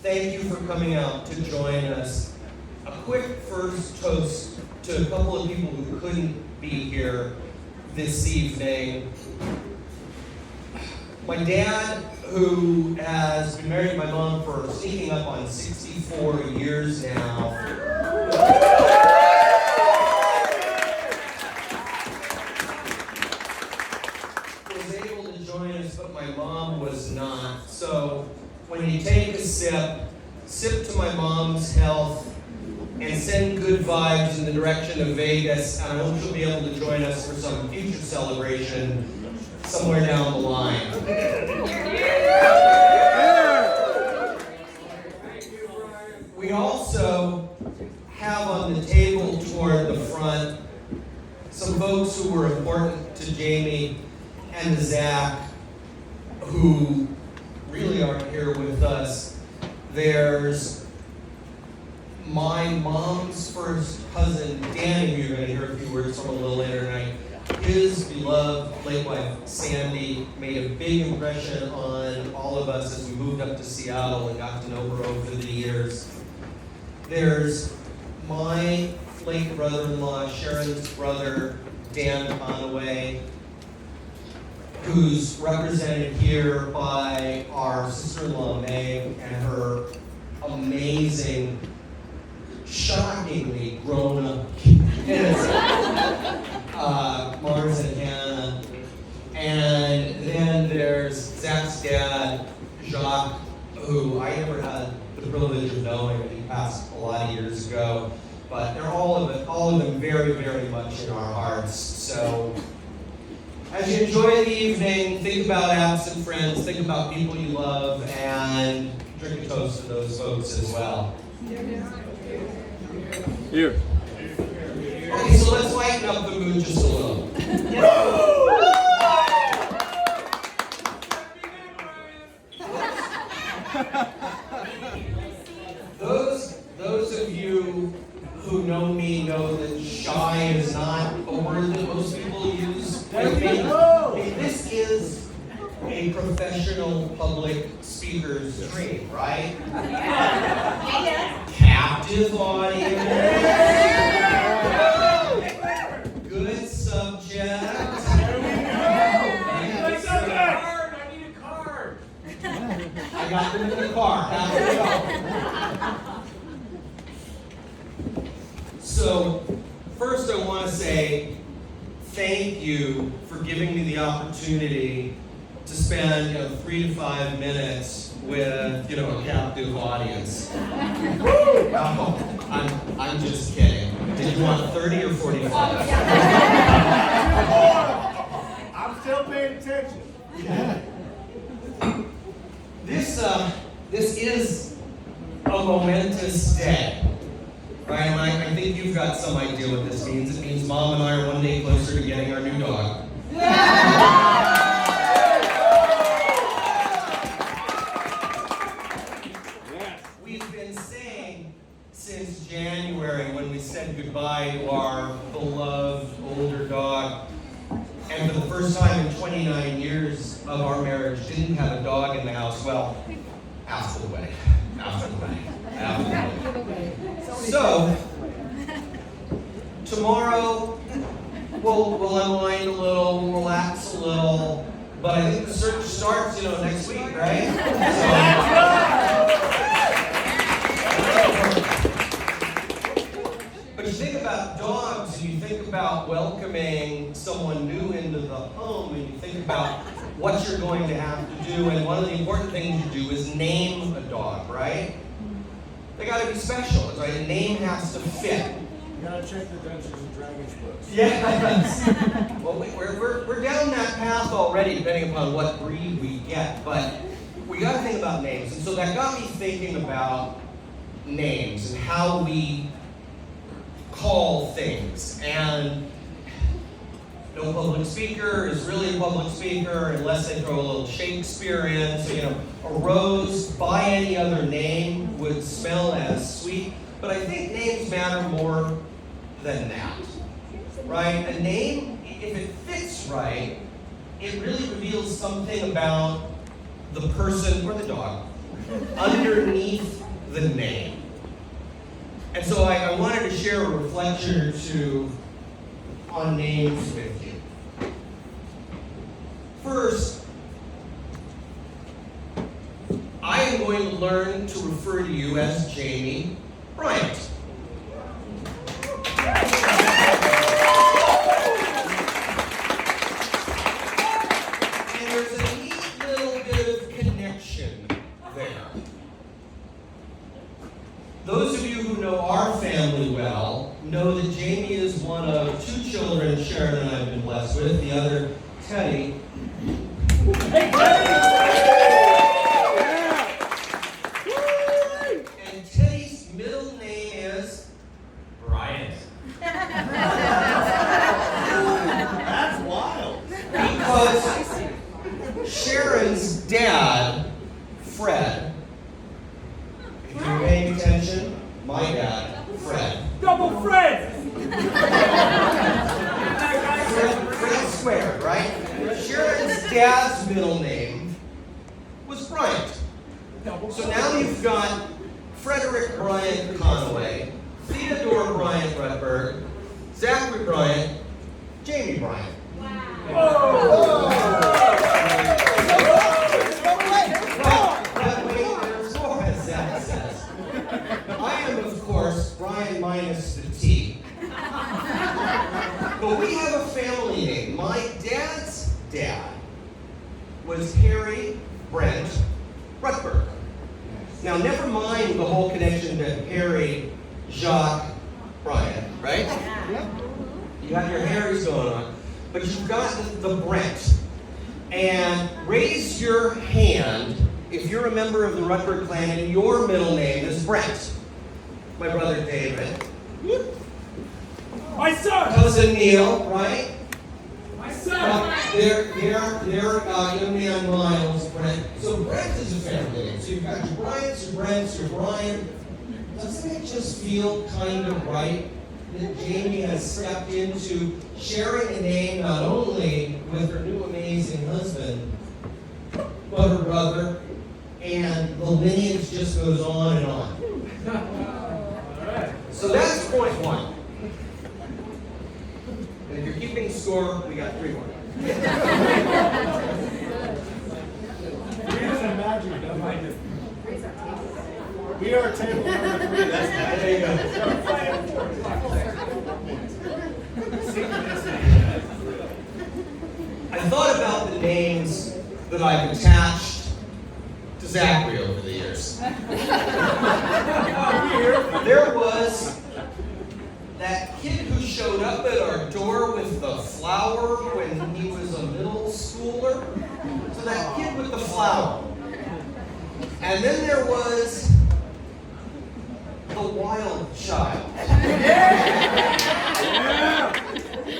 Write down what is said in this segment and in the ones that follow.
thank you for coming out to join us. A quick first toast to a couple of people who couldn't be here this evening. My dad, who has been married to my mom for sneaking up on 64 years now. Was able to join us, but my mom was not. So when you take a sip to my mom's health and send good vibes in the direction of Vegas, and I hope she'll be able to join us for some future celebration somewhere down the line. We also have on the table toward the front some folks who were important to Jamie and to Zach, who really aren't here with us. There's my mom's first cousin, Danny, who you're going to hear a few words from a little later tonight. His beloved late wife, Sandy, made a big impression on all of us as we moved up to Seattle and got to know her over the years. There's my late brother-in-law, Sharon's brother, Dan Conaway, who's represented here by our sister-in-law, Meg, and her amazing, shockingly grown-up kids, Mars and Hannah. And then there's Zach's dad, Jacques, who I never had the privilege of knowing. He passed a lot of years ago. But they're all of them very, very much in our hearts. So as you enjoy the evening, think about absent friends, think about people you love, and drink a toast to those folks as well. Here. Okay, so let's lighten up the mood just a little. Those of you who know me know that shy is not a word that most people use with me. This is a professional public speaker's dream, right? Captive audience. Good subject. I need a card. I got them in the car. Now we go. So, first I want to say thank you for giving me the opportunity to spend 3 to 5 minutes with a captive audience. No, I'm just kidding. Did you want 30 or 45? I'm still paying attention. This is a momentous day. Bryan, I think you've got some idea what this means. It means Mom and I are one day closer to getting our new dog. We've been saying since January, when we said goodbye to our beloved older dog, and for the first time in 29 years of our marriage, didn't have a dog in the house. Well, after the wedding. So, tomorrow, we'll unwind a little, we'll relax a little, but I think the search starts, next week, right? But you think about dogs, and you think about welcoming someone new into the home, and you think about what you're going to have to do, and one of the important things you do is name a dog, right? They gotta be special, right? A name has to fit. You gotta check the Dungeons and Dragons books. Yes. Well, we're down that path already, depending upon what breed we get, but we gotta think about names. And so that got me thinking about names and how we call things. And no public speaker is really a public speaker unless they throw a little Shakespeare in. So, a rose by any other name would smell as sweet. But I think names matter more than that, right? A name, if it fits right, it really reveals something about the person or the dog underneath the name. And so I wanted to share a reflection or two on names with you. First, I am going to learn to refer to you as Jamie Bryant. And there's a neat little bit of connection there. Those of you who know our family well know that Jamie is one of two children Sharon and I have been blessed with, the other Teddy. Hey, Teddy! And Teddy's middle name is Bryant. That's wild. Because Sharon's dad, Fred, if you're paying attention, my dad, Fred. Double Fred! Fred squared, right? Sharon's dad's middle name was Bryant. So now you've got Frederick Bryant Conway, Theodore Bryant Rutberg, Zachary Bryant, Jamie Bryant. Whoa! But wait, there's more, as Zach says. I am, of course, Bryan minus the T. But we have a family name. My dad's dad was Harry Brent Rutberg. Now, never mind the whole connection to Harry, Jacques, Bryan, right? You got your Harrys going on. But you've got the Brent. And raise your hand if you're a member of the Rutberg clan and your middle name is Brent. My brother David. My son! Cousin Neil, right? My son! They're young man Miles, Brent. So Brent is a family name. So you've got your Bryants, your Brents, your Bryan. Doesn't it just feel kind of right that Jamie has stepped into sharing a name not only with her new amazing husband, but her brother, and the lineage just goes on and on. So that's point one. And if you're keeping score, we got 3-1. We are table number 3. That's There you go. I thought about the names that I've attached to Zachary over the years. There was that kid who showed up at our door with the flower when he was a middle schooler. So that kid with the flower. And then there was the wild child.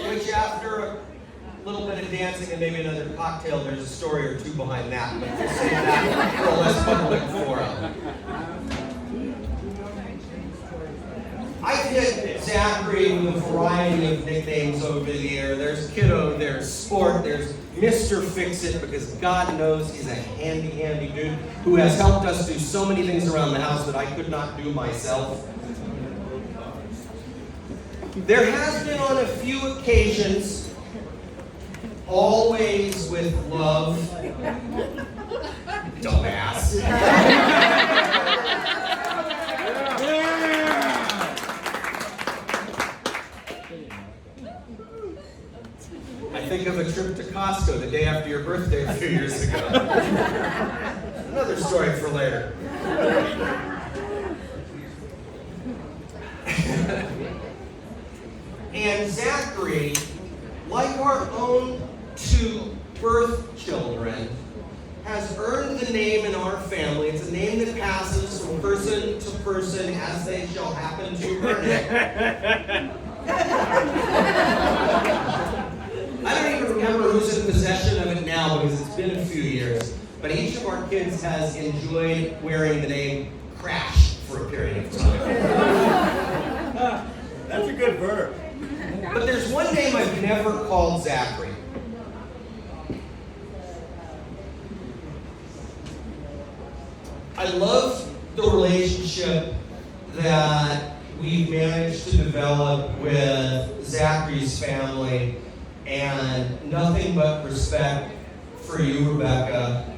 Which after a little bit of dancing and maybe another cocktail, there's a story or two behind that, but we'll save that for a less public forum. I've hit Zachary with a variety of nicknames over the year. There's Kiddo, there's Sport, there's Mr. Fix-It, because God knows he's a handy dude who has helped us do so many things around the house that I could not do myself. There has been on a few occasions, always with love, dumbass. I think of a trip to Costco the day after your birthday a few years ago. Another story for later. And Zachary, like our own two birth children, has earned the name in our family. It's a name that passes from person to person as they shall happen to earn it. I don't even remember who's in possession of it now because it's been a few years. But each of our kids has enjoyed wearing the name Crash for a period of time. That's a good verb. But there's one name I've never called Zachary. I love the relationship that we've managed to develop with Zachary's family, and nothing but respect for you, Rebecca.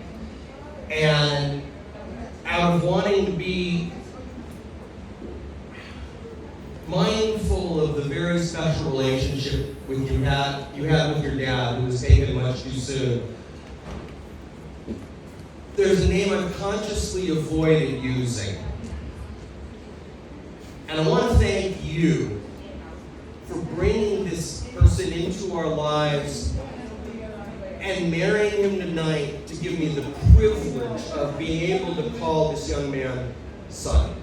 And out of wanting to be mindful of the very special relationship you had with your dad, who was taken much too soon, there's a name I've consciously avoided using. And I want to thank you for bringing this person into our lives and marrying him tonight to give me the privilege of being able to call this young man son.